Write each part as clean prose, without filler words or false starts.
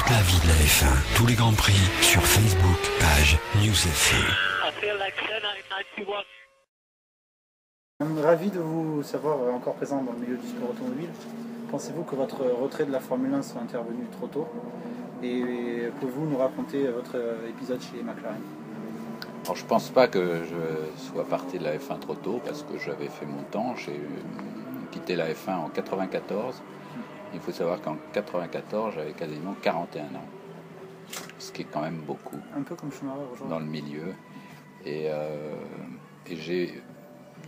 la vie de la F1. Tous les grands prix sur Facebook, page News F1. Ravi de vous savoir encore présent dans le milieu du sport automobile. Pensez-vous que votre retrait de la Formule 1 soit intervenu trop tôt? Et pouvez-vous nous raconter votre épisode chez McLaren? Alors, je ne pense pas que je sois parti de la F1 trop tôt parce que j'avais fait mon temps. J'ai quitté la F1 en 94. Il faut savoir qu'en 94, j'avais quasiment 41 ans. Ce qui est quand même beaucoup. Un peu comme Schumacher aujourd'hui. Dans le milieu. Et j'ai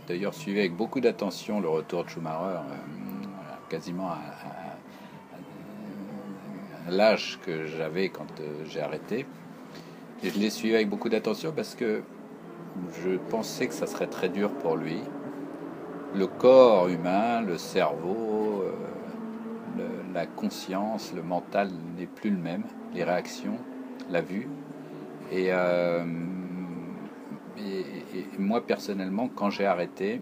d'ailleurs suivi avec beaucoup d'attention le retour de Schumacher, quasiment à l'âge que j'avais quand j'ai arrêté. Et je l'ai suivi avec beaucoup d'attention parce que je pensais que ça serait très dur pour lui. Le corps humain, le cerveau, la conscience, le mental n'est plus le même. Les réactions, la vue. Et moi, personnellement, quand j'ai arrêté,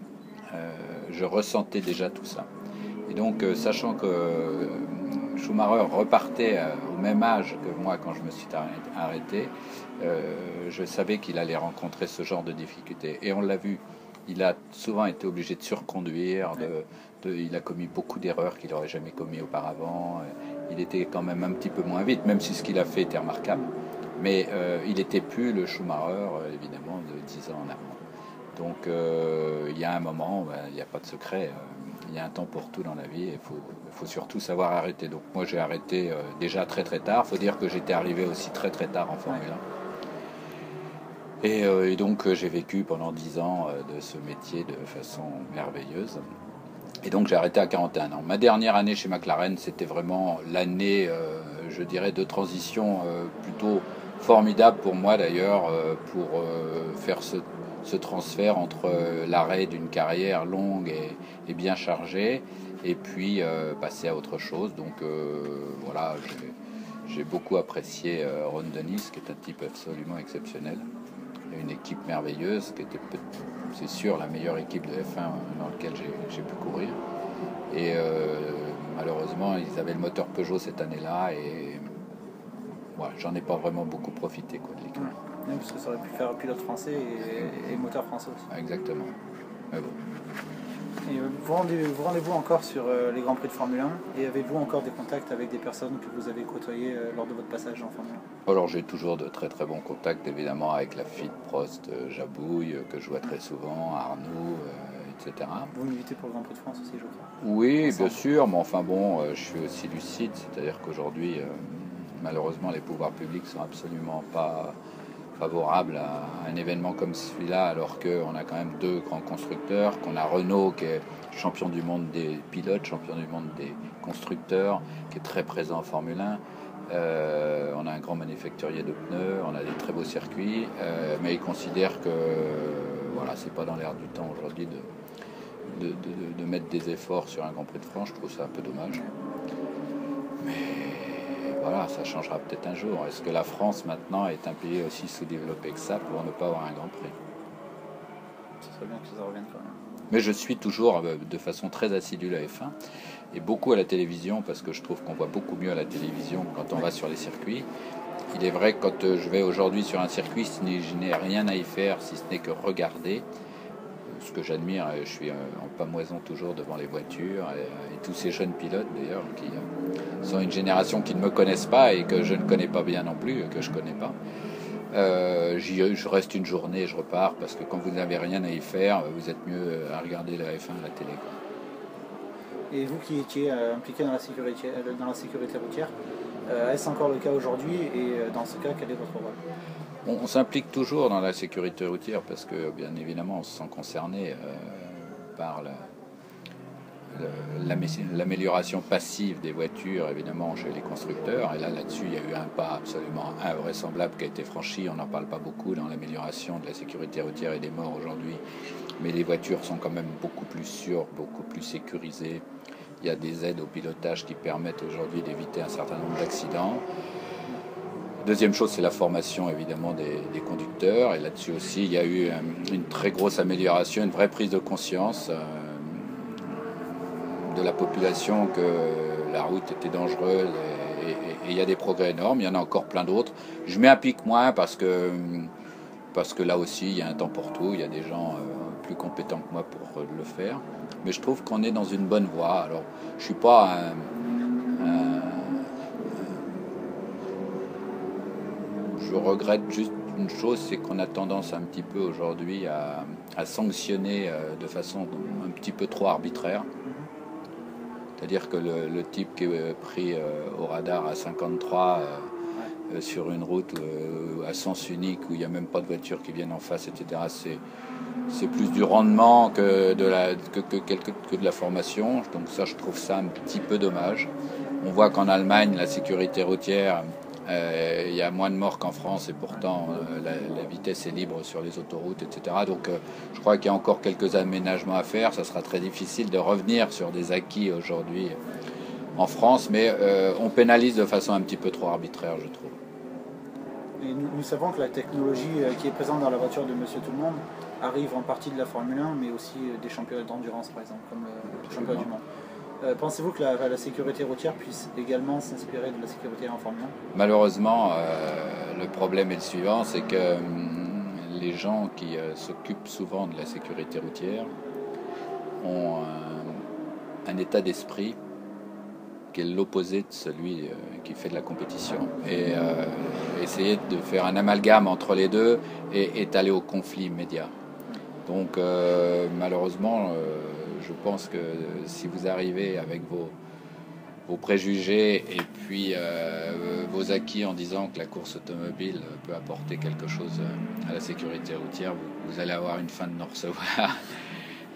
je ressentais déjà tout ça. Et donc, sachant que Schumacher repartait au même âge que moi quand je me suis arrêté, je savais qu'il allait rencontrer ce genre de difficultés. Et on l'a vu, il a souvent été obligé de surconduire, il a commis beaucoup d'erreurs qu'il n'aurait jamais commis auparavant. Il était quand même un petit peu moins vite, même si ce qu'il a fait était remarquable. Mais il n'était plus le Schumacher, évidemment, de 10 ans en avant. Donc il y a un moment, il n'y a pas de secret. Il y a un temps pour tout dans la vie et il faut surtout savoir arrêter. Donc moi j'ai arrêté déjà très très tard. Il faut dire que j'étais arrivé aussi très très tard en Formule 1. Et donc j'ai vécu pendant 10 ans de ce métier de façon merveilleuse. Et donc j'ai arrêté à 41 ans. Ma dernière année chez McLaren, c'était vraiment l'année, je dirais, de transition plutôt formidable pour moi d'ailleurs, pour faire ce transfert entre l'arrêt d'une carrière longue et bien chargée et puis passer à autre chose. Donc voilà, j'ai beaucoup apprécié Ron Dennis, qui est un type absolument exceptionnel. Une équipe merveilleuse, qui était, c'est sûr, la meilleure équipe de F1 dans laquelle j'ai pu courir. Et malheureusement, ils avaient le moteur Peugeot cette année-là et voilà, j'en ai pas vraiment beaucoup profité de l'équipe. Oui, parce que ça aurait pu faire pilote français et moteur français aussi. Exactement. Mais bon. Et vous rendez-vous encore sur les Grands Prix de Formule 1 et avez-vous encore des contacts avec des personnes que vous avez côtoyées lors de votre passage en Formule 1? Alors j'ai toujours de très très bons contacts évidemment avec la FIT, Prost, Jabouille, que je vois très souvent, Arnaud, etc. Vous m'invitez pour le Grand Prix de France aussi, je crois. Oui, bien sûr, mais enfin bon, je suis aussi lucide, c'est-à-dire qu'aujourd'hui, malheureusement, les pouvoirs publics sont absolument pas favorable à un événement comme celui-là, alors qu'on a quand même deux grands constructeurs, qu'on a Renault qui est champion du monde des pilotes, champion du monde des constructeurs, qui est très présent en Formule 1. On a un grand manufacturier de pneus, on a des très beaux circuits, mais ils considèrent que voilà, c'est pas dans l'air du temps aujourd'hui de mettre des efforts sur un Grand Prix de France. Je trouve ça un peu dommage. Mais voilà, ça changera peut-être un jour. Est-ce que la France maintenant est un pays aussi sous-développé que ça pour ne pas avoir un Grand Prix? Ce serait bien que ça revienne quand même. Mais je suis toujours de façon très assidue la F1 et beaucoup à la télévision parce que je trouve qu'on voit beaucoup mieux à la télévision quand on va sur les circuits. Il est vrai que quand je vais aujourd'hui sur un circuit, je n'ai rien à y faire si ce n'est que regarder. Ce que j'admire, je suis en pamoison toujours devant les voitures et tous ces jeunes pilotes d'ailleurs qui sont une génération qui ne me connaissent pas et que je ne connais pas bien non plus, que je ne connais pas. Je reste une journée et je repars parce que quand vous n'avez rien à y faire, vous êtes mieux à regarder la F1 à la télé. Et vous qui étiez impliqué dans la sécurité routière, est-ce encore le cas aujourd'hui et dans ce cas, quel est votre rôle? On s'implique toujours dans la sécurité routière parce que, bien évidemment, on se sent concerné par l'amélioration passive des voitures, évidemment, chez les constructeurs. Et là-dessus, il y a eu un pas absolument invraisemblable qui a été franchi. On n'en parle pas beaucoup dans l'amélioration de la sécurité routière et des morts aujourd'hui. Mais les voitures sont quand même beaucoup plus sûres, beaucoup plus sécurisées. Il y a des aides au pilotage qui permettent aujourd'hui d'éviter un certain nombre d'accidents. Deuxième chose, c'est la formation évidemment des conducteurs. Et là-dessus aussi, il y a eu une très grosse amélioration, une vraie prise de conscience de la population que la route était dangereuse il y a des progrès énormes, il y en a encore plein d'autres. Je m'implique moins parce que là aussi il y a un temps pour tout, il y a des gens plus compétents que moi pour le faire. Mais je trouve qu'on est dans une bonne voie. Alors je suis pas je regrette juste une chose, c'est qu'on a tendance un petit peu aujourd'hui à sanctionner de façon un petit peu trop arbitraire. C'est-à-dire que le type qui est pris au radar à 53 sur une route à sens unique où il n'y a même pas de voitures qui viennent en face, etc., c'est plus du rendement que de la formation. Donc ça, je trouve ça un petit peu dommage. On voit qu'en Allemagne, la sécurité routière, il y a moins de morts qu'en France et pourtant la vitesse est libre sur les autoroutes, etc. Donc je crois qu'il y a encore quelques aménagements à faire. Ça sera très difficile de revenir sur des acquis aujourd'hui en France, mais on pénalise de façon un petit peu trop arbitraire, je trouve. Et nous savons que la technologie qui est présente dans la voiture de Monsieur Tout-le-Monde arrive en partie de la Formule 1, mais aussi des championnats d'endurance, par exemple, comme le championnat du monde. Pensez-vous que la sécurité routière puisse également s'inspirer de la sécurité en Formule 1 ? Malheureusement, le problème est le suivant, c'est que les gens qui s'occupent souvent de la sécurité routière ont un état d'esprit qui est l'opposé de celui qui fait de la compétition. Et essayer de faire un amalgame entre les deux est aller au conflit immédiat. Donc malheureusement, je pense que si vous arrivez avec vos préjugés et puis vos acquis en disant que la course automobile peut apporter quelque chose à la sécurité routière, vous allez avoir une fin de non-recevoir.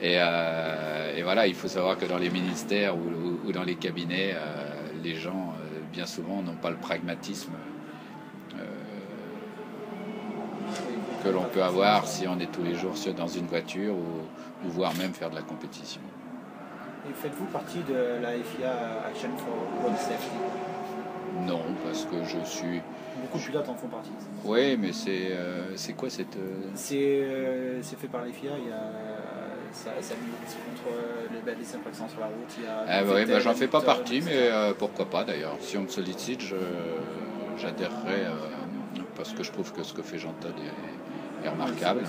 Et voilà, il faut savoir que dans les ministères ou dans les cabinets, les gens, bien souvent, n'ont pas le pragmatisme que l'on peut avoir si on est tous les jours dans une voiture ou voire même faire de la compétition. Et faites-vous partie de la FIA Action for Road Safety ? Non, parce que je suis... Beaucoup de pilotes en font partie. Oui, mais c'est quoi cette... C'est fait par la FIA, il y a... Ça lutte contre les infractions sur la route. Oui, j'en fais pas partie, mais pourquoi pas d'ailleurs. Si on me sollicite, j'adhérerai parce que je trouve que ce que fait Jean Todt est remarquable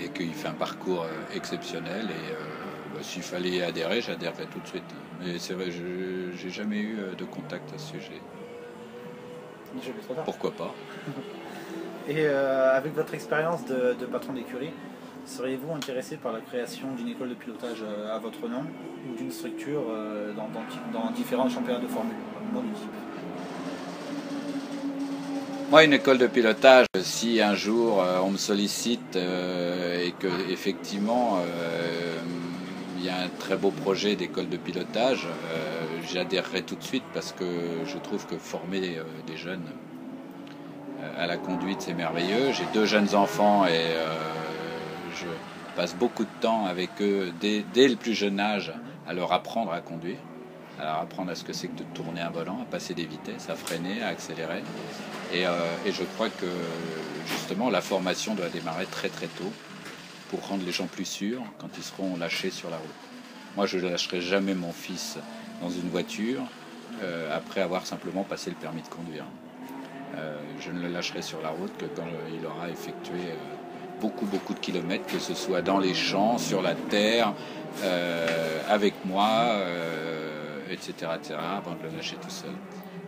et qu'il fait un parcours exceptionnel. Et s'il fallait y adhérer, j'adhérerais tout de suite. Mais c'est vrai, j'ai jamais eu de contact à ce sujet. Pourquoi pas. Et avec votre expérience de patron d'écurie, seriez-vous intéressé par la création d'une école de pilotage à votre nom ou d'une structure dans différents championnats de Formule 1 ? Moi, une école de pilotage, si un jour on me sollicite et que effectivement il y a un très beau projet d'école de pilotage, j'adhérerai tout de suite parce que je trouve que former des jeunes à la conduite, c'est merveilleux. J'ai 2 jeunes enfants et je passe beaucoup de temps avec eux dès le plus jeune âge à leur apprendre à conduire, à leur apprendre à ce que c'est que de tourner un volant, à passer des vitesses, à freiner, à accélérer. Et je crois que justement la formation doit démarrer très très tôt pour rendre les gens plus sûrs quand ils seront lâchés sur la route. Moi, je ne lâcherai jamais mon fils dans une voiture après avoir simplement passé le permis de conduire. Je ne le lâcherai sur la route que quand il aura effectué beaucoup de kilomètres, que ce soit dans les champs, sur la terre, avec moi, etc., avant de le lâcher tout seul.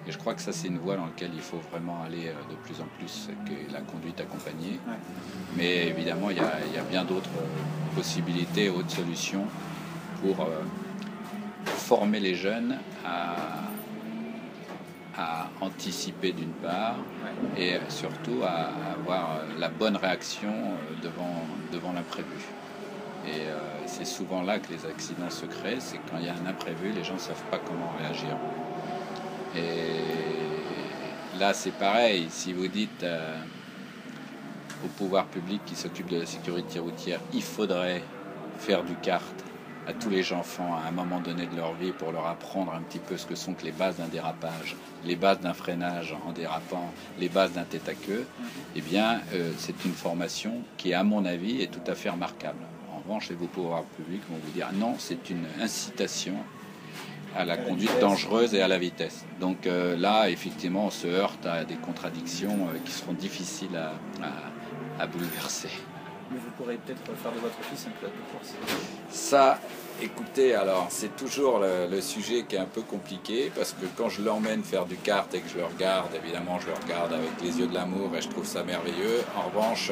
Et je crois que ça, c'est une voie dans laquelle il faut vraiment aller de plus en plus, que la conduite accompagnée. Ouais. Mais évidemment, il y a bien d'autres possibilités, autres solutions pour former les jeunes à anticiper d'une part et surtout à avoir la bonne réaction devant l'imprévu. Et c'est souvent là que les accidents se créent, c'est quand il y a un imprévu, les gens ne savent pas comment réagir. Et là, c'est pareil, si vous dites au pouvoir public qui s'occupe de la sécurité routière, il faudrait faire du kart à tous les enfants à un moment donné de leur vie pour leur apprendre un petit peu ce que sont que les bases d'un dérapage, les bases d'un freinage en dérapant, les bases d'un tête à queue, eh bien, c'est une formation qui, à mon avis, est tout à fait remarquable. En revanche, les pouvoirs publics vont vous dire non, c'est une incitation à la conduite dangereuse et à la vitesse. Donc là, effectivement, on se heurte à des contradictions qui seront difficiles à bouleverser. Mais vous pourrez peut-être faire de votre fils un pilote de course. Ça, écoutez, alors c'est toujours le sujet qui est un peu compliqué parce que quand je l'emmène faire du kart et que je le regarde, évidemment je le regarde avec les yeux de l'amour et je trouve ça merveilleux. En revanche,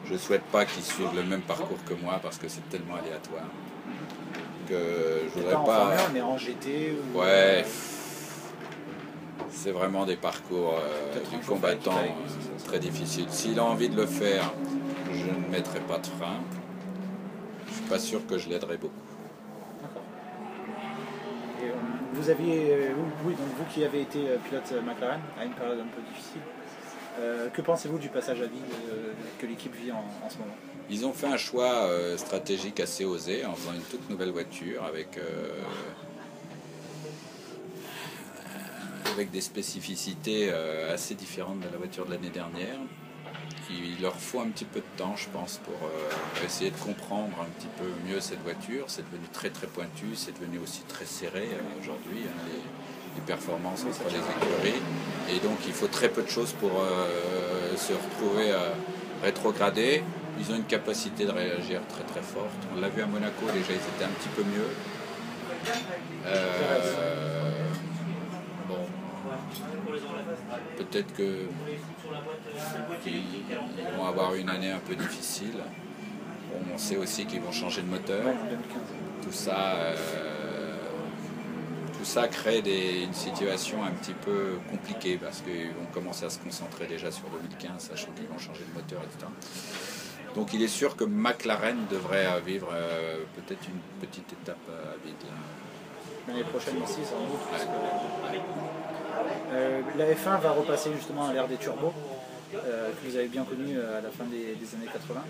je ne souhaite pas qu'il suive le même parcours que moi parce que c'est tellement aléatoire que je voudrais pas. pas. Mais en GT ou... Ouais, c'est vraiment des parcours du combattant très difficiles. S'il a envie de le faire, je ne mettrai pas de frein. Je suis pas sûr que je l'aiderai beaucoup. D'accord. Et, vous aviez, oui, donc vous qui avez été pilote McLaren à une période un peu difficile, que pensez-vous du passage à vide que l'équipe vit en ce moment? Ils ont fait un choix stratégique assez osé en faisant une toute nouvelle voiture avec des spécificités assez différentes de la voiture de l'année dernière. Il leur faut un petit peu de temps, je pense, pour essayer de comprendre un petit peu mieux cette voiture. C'est devenu très très pointu, c'est devenu aussi très serré aujourd'hui, les performances entre les écuries. Et donc il faut très peu de choses pour se retrouver rétrogradés. Ils ont une capacité de réagir très très forte. On l'a vu à Monaco, déjà ils étaient un petit peu mieux. Bon, peut-être que ils vont avoir une année un peu difficile. On sait aussi qu'ils vont changer de moteur. Tout ça crée une situation un petit peu compliquée parce qu'ils vont commencer à se concentrer déjà sur 2015, sachant qu'ils vont changer de moteur, etc. Donc il est sûr que McLaren devrait vivre peut-être une petite étape à vide. L'année prochaine aussi, sans doute. Parce que, la F1 va repasser justement à l'ère des turbos, que vous avez bien connu à la fin des années 80.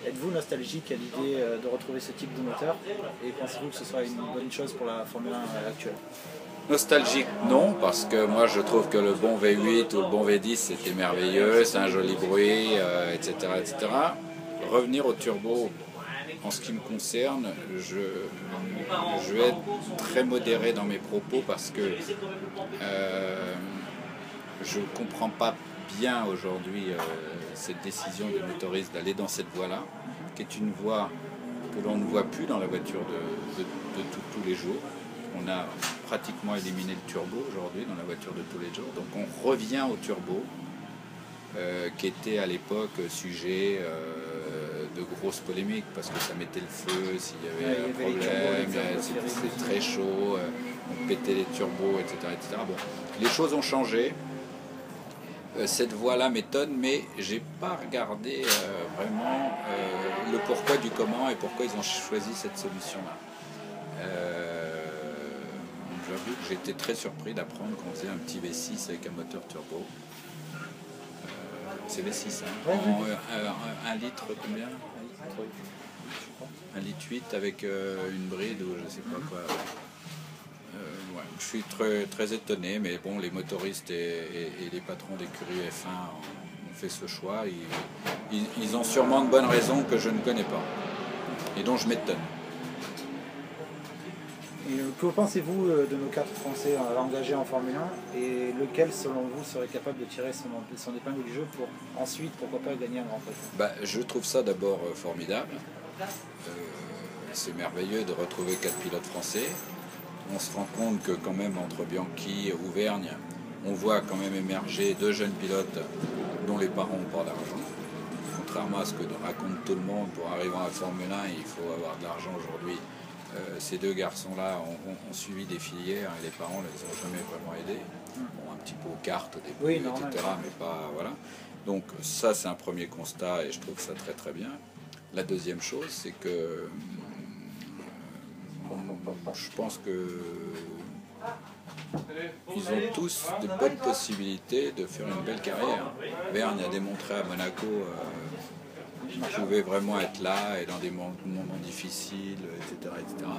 Êtes-vous nostalgique à l'idée de retrouver ce type de moteur et pensez-vous que ce soit une bonne chose pour la Formule 1 actuelle? Nostalgique, non, parce que moi je trouve que le bon V8 ou le bon V10 c'était merveilleux, c'est un joli bruit, etc., etc. Revenir au turbo, en ce qui me concerne, je vais être très modéré dans mes propos parce que je ne comprends pas bien aujourd'hui cette décision des motoristes d'aller dans cette voie-là, qui est une voie que l'on ne voit plus dans la voiture de tous les jours. On a pratiquement éliminé le turbo aujourd'hui dans la voiture de tous les jours. Donc on revient au turbo, qui était à l'époque sujet de grosses polémiques, parce que ça mettait le feu s'il y avait un problème, c'était très chaud, on pétait les turbos, etc., etc. Bon, les choses ont changé. Cette voie-là m'étonne, mais j'ai pas regardé vraiment le pourquoi du comment et pourquoi ils ont choisi cette solution-là. J'avoue que j'étais très surpris d'apprendre qu'on faisait un petit V6 avec un moteur turbo. C'est V6, hein. Un litre combien? 1,8 litre avec une bride ou je sais pas quoi. Ouais, je suis très, très étonné, mais bon, les motoristes et les patrons d'écurie F1 ont fait ce choix. Ils ont sûrement de bonnes raisons que je ne connais pas et dont je m'étonne. Et que pensez-vous de nos 4 Français engagés en Formule 1 et lequel, selon vous, serait capable de tirer son épingle du jeu pour ensuite, pourquoi pas, gagner un Grand Prix? Je trouve ça d'abord formidable. C'est merveilleux de retrouver 4 pilotes français. On se rend compte que quand même entre Bianchi et Auvergne, on voit quand même émerger 2 jeunes pilotes dont les parents n'ont pas d'argent. Contrairement à ce que raconte tout le monde, pour arriver à la Formule 1, il faut avoir de l'argent aujourd'hui. Ces 2 garçons-là ont suivi des filières et les parents ne les ont jamais vraiment aidés. Bon, un petit peu aux cartes au début, oui, etc. Mais pas, voilà. Donc ça, c'est un premier constat et je trouve ça très très bien. La deuxième chose, c'est que je pense que ils ont tous de bonnes possibilités de faire une belle carrière. Vergne a démontré à Monaco qu'il pouvait vraiment être là et dans des moments difficiles, etc. etc.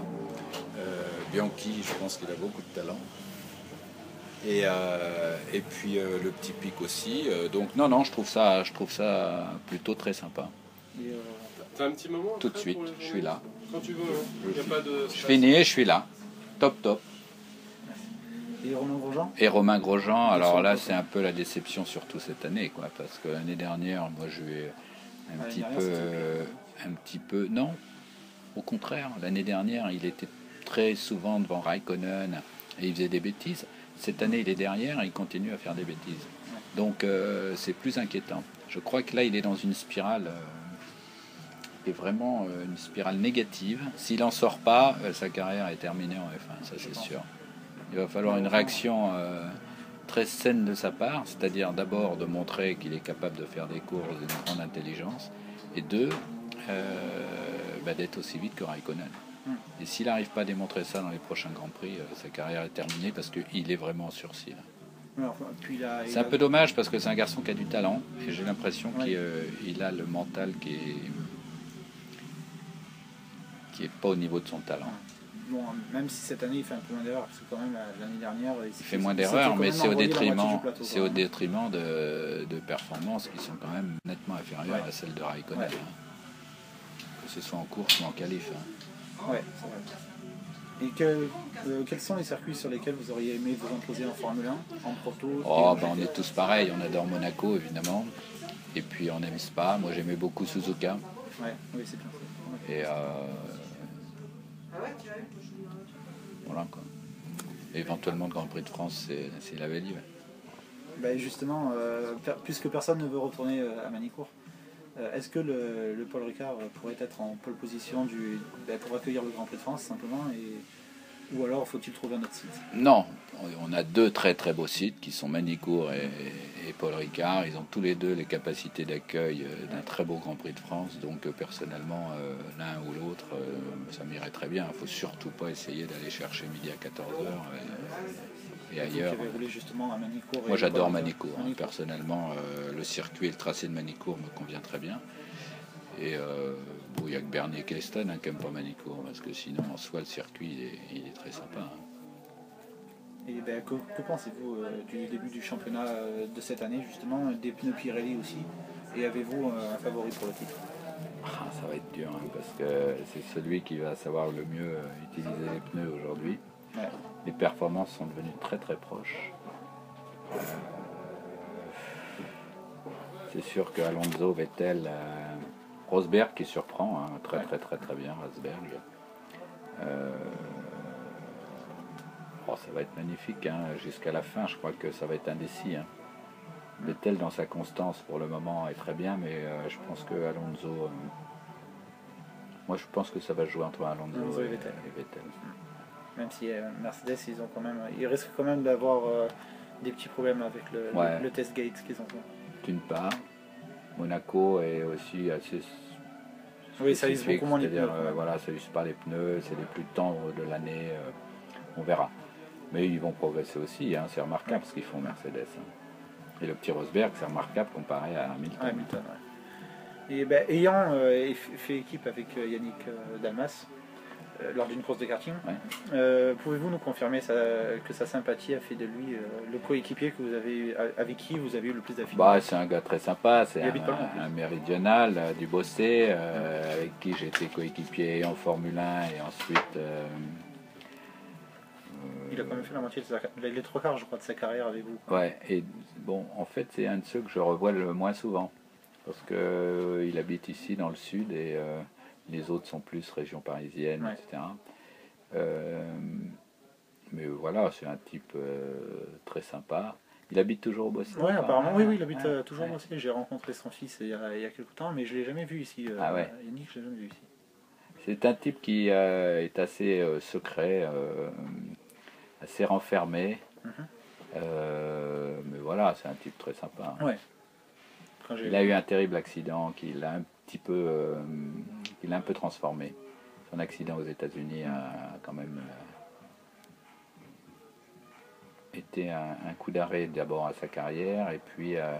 Bianchi, je pense qu'il a beaucoup de talent. Et puis le petit Pic aussi. Donc non, je trouve ça plutôt très sympa. T'as un petit moment tout de suite, je suis là. Quand tu veux, il n'y a pas de... Je finis, je suis là. Top. Et Romain Grosjean? Et Romain Grosjean, alors là c'est un peu la déception surtout cette année, quoi, parce que l'année dernière, moi je lui ai un petit peu, non, au contraire, l'année dernière il était très souvent devant Raikkonen et il faisait des bêtises. Cette année il est derrière et il continue à faire des bêtises. Donc c'est plus inquiétant. Je crois que là il est dans une spirale, qui est vraiment une spirale négative. S'il n'en sort pas, sa carrière est terminée en F1, ça c'est sûr. Il va falloir une réaction très saine de sa part, c'est-à-dire d'abord de montrer qu'il est capable de faire des courses d'une grande intelligence, et deux, d'être aussi vite que Raikkonen. Et s'il n'arrive pas à démontrer ça dans les prochains Grands Prix, sa carrière est terminée parce qu'il est vraiment en sursis. C'est un peu dommage parce que c'est un garçon qui a du talent, et j'ai l'impression qu'il a le mental qui est pas au niveau de son talent. Bon, même si cette année il fait un peu moins d'erreurs, parce que quand même l'année dernière il fait moins d'erreurs, mais c'est au détriment, de performances qui sont quand même nettement inférieures à celles de Raikkonen, que ce soit en course ou en qualif. Ouais, c'est vrai. Et quels sont les circuits sur lesquels vous auriez aimé vous imposer en Formule 1, en proto? On est tous pareils, on adore Monaco évidemment, et puis on aime Spa. Moi j'aimais beaucoup Suzuka. Oui, c'est bien. Et voilà quoi. Et éventuellement le Grand Prix de France, c'est la Belly. Justement, puisque personne ne veut retourner à Manicourt, est-ce que le Paul Ricard pourrait être en pole position pour accueillir le Grand Prix de France simplement, ou alors faut-il trouver un autre site? Non, on a deux très très beaux sites qui sont Manicourt et Paul Ricard. Ils ont tous les deux les capacités d'accueil d'un très beau Grand Prix de France. Donc personnellement, l'un ou l'autre, ça m'irait très bien. Il ne faut surtout pas essayer d'aller chercher midi à 14h et ailleurs. Justement à Manicourt. Moi j'adore Manicourt. Personnellement, le circuit et le tracé de Manicourt me convient très bien. Et il n'y a que Bernie Ecclestone qui n'aime pas Manicourt, parce que sinon en soi le circuit il est très sympa. Et que pensez-vous du début du championnat de cette année, justement, des pneus Pirelli aussi? Et avez-vous un favori pour le titre? Ça va être dur, parce que c'est celui qui va savoir le mieux utiliser les pneus aujourd'hui. Les performances sont devenues très très proches. C'est sûr que Alonso, Vettel, Rosberg qui surprend, très bien, Rosberg. Ça va être magnifique, jusqu'à la fin, je crois que ça va être indécis. Vettel dans sa constance pour le moment est très bien, mais je pense que Alonso, moi je pense que ça va jouer entre Alonso et Vettel. Même si Mercedes, ils risquent quand même d'avoir des petits problèmes avec le test gate qu'ils ont fait. D'une part, Monaco est aussi assez... Oui, ça use beaucoup moins les pneus. Ça use pas les pneus, c'est les plus tendres de l'année, on verra. Mais ils vont progresser aussi, c'est remarquable ce qu'ils font Mercedes. Et le petit Rosberg, c'est remarquable comparé à Hamilton. Et ayant fait équipe avec Yannick Dalmas lors d'une course de karting, pouvez-vous nous confirmer que sa sympathie a fait de lui le coéquipier avec qui vous avez eu le plus d'affinité? C'est un gars très sympa, c'est un méridional du Bossé, avec qui j'ai été coéquipier en Formule 1 et ensuite... il a quand même fait la moitié de les trois quarts, je crois, de sa carrière avec vous. Et en fait, c'est un de ceux que je revois le moins souvent. Parce qu'il habite ici dans le sud et les autres sont plus région parisienne, etc. Mais voilà, c'est un type très sympa. Il habite toujours au Bossé? Oui, apparemment, oui, il habite toujours au Bossé. J'ai rencontré son fils il y a quelques temps, mais je ne l'ai jamais vu ici. Yannick, je ne l'ai jamais vu ici. C'est un type qui est assez secret, assez renfermé. Mais voilà, c'est un type très sympa. Il a eu un terrible accident qui l'a un peu transformé. Son accident aux États-Unis a quand même été un coup d'arrêt d'abord à sa carrière, et puis alors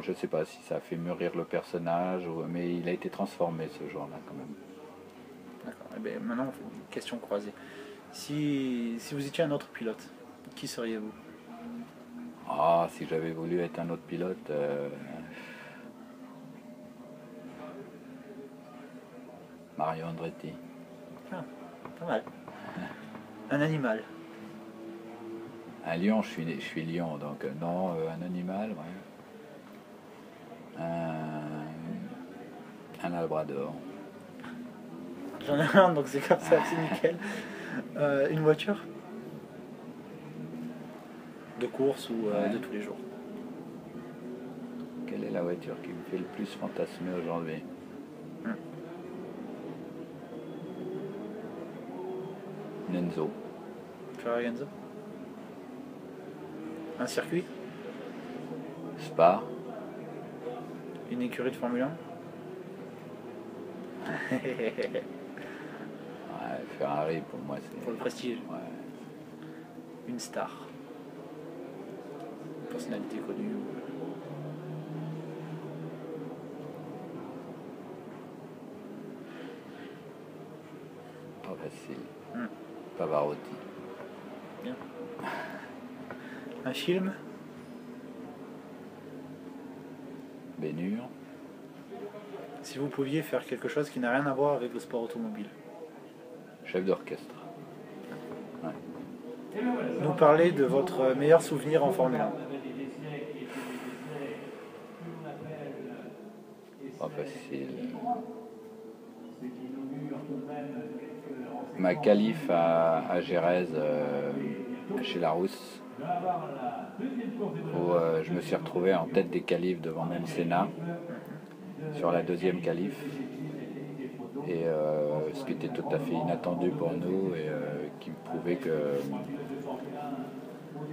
je ne sais pas si ça a fait mûrir le personnage, mais il a été transformé ce jour-là quand même. D'accord. Maintenant, on fait une question croisée. Si vous étiez un autre pilote, qui seriez-vous? Si j'avais voulu être un autre pilote, Mario Andretti. Pas mal. Un animal. Un lion, je suis lion, donc non, un animal, ouais. Un labrador. J'en ai un, donc c'est comme ça, c'est nickel. Une voiture de course ou de tous les jours. Quelle est la voiture qui me fait le plus fantasmer aujourd'hui? Nenzo. Ferrari Enzo. Un circuit. Spa. Une écurie de Formule 1. Ouais, Ferrari pour moi c'est... Pour le prestige. Ouais. Une star. Une personnalité connue. Pas facile. Pavarotti. Bien. Un film. Ben-Hur. Si vous pouviez faire quelque chose qui n'a rien à voir avec le sport automobile. Chef d'orchestre. Ouais. Nous parler de votre meilleur souvenir en Formule 1. Pas facile. Ma qualif à Jerez, chez Larousse, où je me suis retrouvé en tête des qualifs devant même Senna, sur la deuxième qualif. Et ce qui était tout à fait inattendu pour nous et qui me prouvait que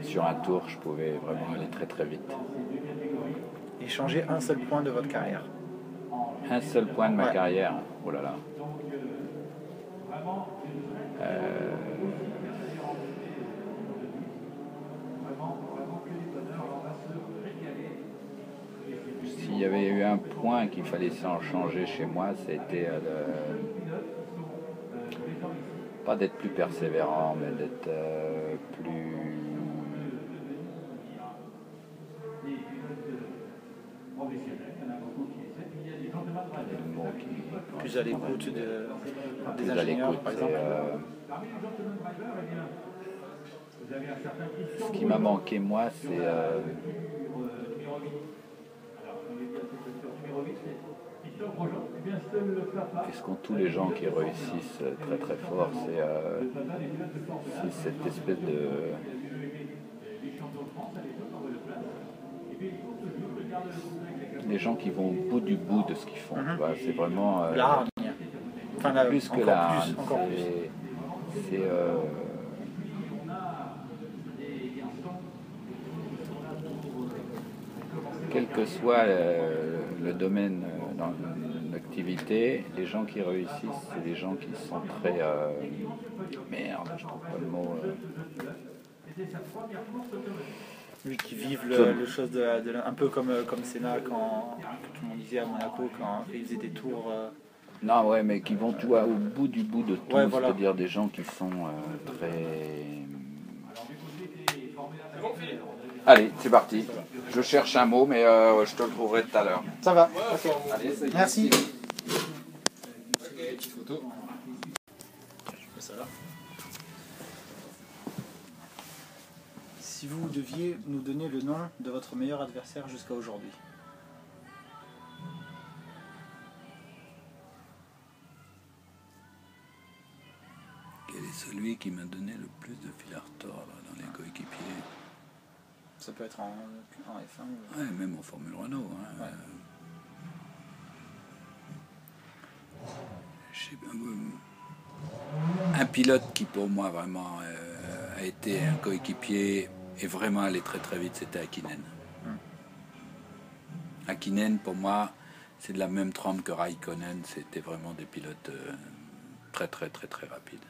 sur un tour, je pouvais vraiment aller très très vite. Et changer un seul point de votre carrière. Un seul point de ma carrière, oh là là. S'il y avait eu un point qu'il fallait s'en changer chez moi, c'était pas d'être plus persévérant, mais d'être plus... Plus à l'écoute des ingénieurs, par exemple. Ce qui m'a manqué, moi, c'est... et ce qu'ont tous les gens qui réussissent très très fort, c'est cette espèce de... Les gens qui vont au bout du bout de ce qu'ils font. C'est vraiment... la hargne. Enfin, plus que la hargne. C'est... quel que soit le domaine dans l'activité, les gens qui réussissent, c'est des gens qui sont très... merde, je trouve pas le mot... Oui, qui vivent le chose un peu comme Senna quand tout le monde disait à Monaco quand il faisait des tours. Non, ouais, mais qui vont tout au bout du bout de tout, ouais, voilà. C'est-à-dire des gens qui sont très... Allez, c'est parti. Je cherche un mot, mais je te le trouverai tout à l'heure. Ça va, ok. Allez, merci. Petite photo. Je mets ça là. Si vous deviez nous donner le nom de votre meilleur adversaire jusqu'à aujourd'hui. Quel est celui qui m'a donné le plus de fil à retordre dans les coéquipiers? Ça peut être en F1 ou... Ouais, même en Formule Renault. Hein. Ouais. Je sais pas, un pilote qui pour moi vraiment a été un coéquipier et vraiment allé très très vite, c'était Häkkinen. Häkkinen pour moi c'est de la même trempe que Raikkonen, c'était vraiment des pilotes très très très très rapides.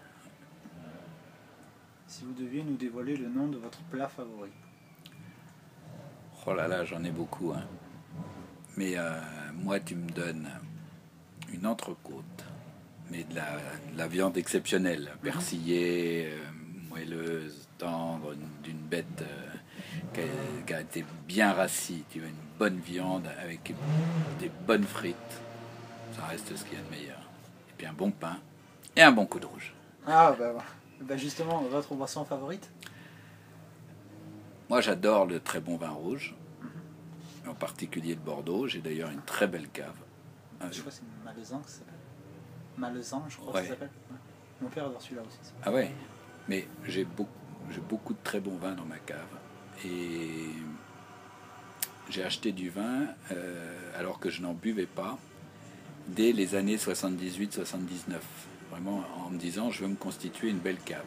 Si vous deviez nous dévoiler le nom de votre plat favori. Oh là là, j'en ai beaucoup. Hein. Mais moi, tu me donnes une entrecôte, mais de la viande exceptionnelle, persillée, moelleuse, tendre, d'une bête qui a été bien rassie. Tu veux une bonne viande avec des bonnes frites. Ça reste ce qu'il y a de meilleur. Et puis un bon pain et un bon coup de rouge. Ah, bah Ben justement, votre boisson favorite? Moi, j'adore le très bon vin rouge, en particulier de Bordeaux. J'ai d'ailleurs une très belle cave. Je crois que c'est Malaisan que ça s'appelle. Malaisan, je crois que ça s'appelle. Ouais. Mon père adore celui-là aussi. Ah ouais, mais j'ai beaucoup de très bons vins dans ma cave. Et j'ai acheté du vin alors que je n'en buvais pas dès les années 78-79. Vraiment en me disant je veux me constituer une belle cave.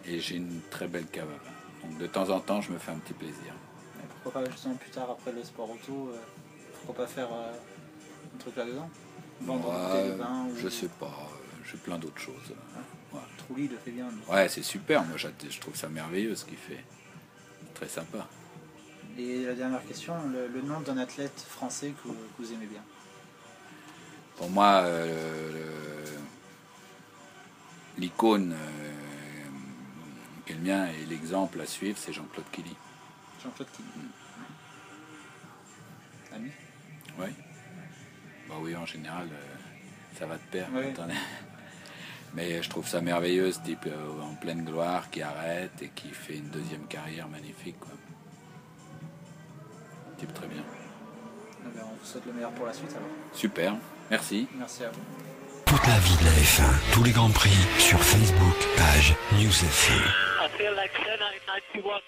Et j'ai une très belle cave à vin. Donc de temps en temps je me fais un petit plaisir. Et pourquoi pas justement plus tard après le sport auto, pourquoi pas faire un truc là-dedans? Vendre une bouteille de vin ou... Je sais pas, j'ai plein d'autres choses. Ouais. Trulli le fait bien. Donc. Ouais, c'est super, moi je trouve ça merveilleux ce qu'il fait. Très sympa. Et la dernière question, le nom d'un athlète français que vous aimez bien? Pour moi, l'icône qui est le mien et l'exemple à suivre, c'est Jean-Claude Killy. Jean-Claude Killy. Ami? Oui. Bah oui, en général, ça va de pair. Ouais. Mais je trouve ça merveilleux, ce type en pleine gloire, qui arrête et qui fait une deuxième carrière magnifique. Quoi. Type très bien. Eh bien, on vous souhaite le meilleur pour la suite alors. Super, merci. Merci à vous. Toute la vie de la F1, tous les grands prix sur Facebook, page News FM. I feel like 10, 91.